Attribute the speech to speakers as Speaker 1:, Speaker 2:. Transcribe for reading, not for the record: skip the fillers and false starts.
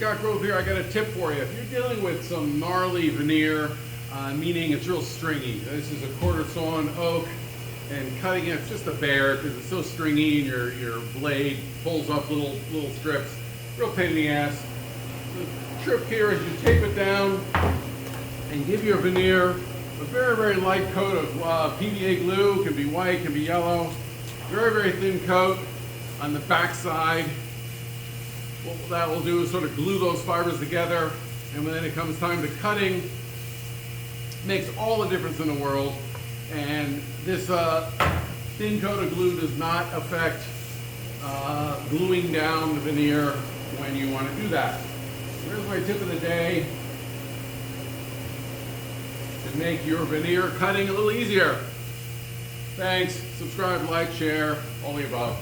Speaker 1: Scott Grove here. I got a tip for you. If you're dealing with some gnarly veneer, meaning it's real stringy, this is a quarter sawn oak, and cutting it's just a bear because it's so stringy and your blade pulls up little strips. Real pain in the ass. The trick here is you tape it down and give your veneer a very light coat of PVA glue. Can be white, can be yellow. Very thin coat on the back side. What that will do is sort of glue those fibers together, and when it comes time to cutting, it makes all the difference in the world. And this thin coat of glue does not affect gluing down the veneer when you want to do that. Here's my tip of the day to make your veneer cutting a little easier. Thanks. Subscribe, like, share, all the above.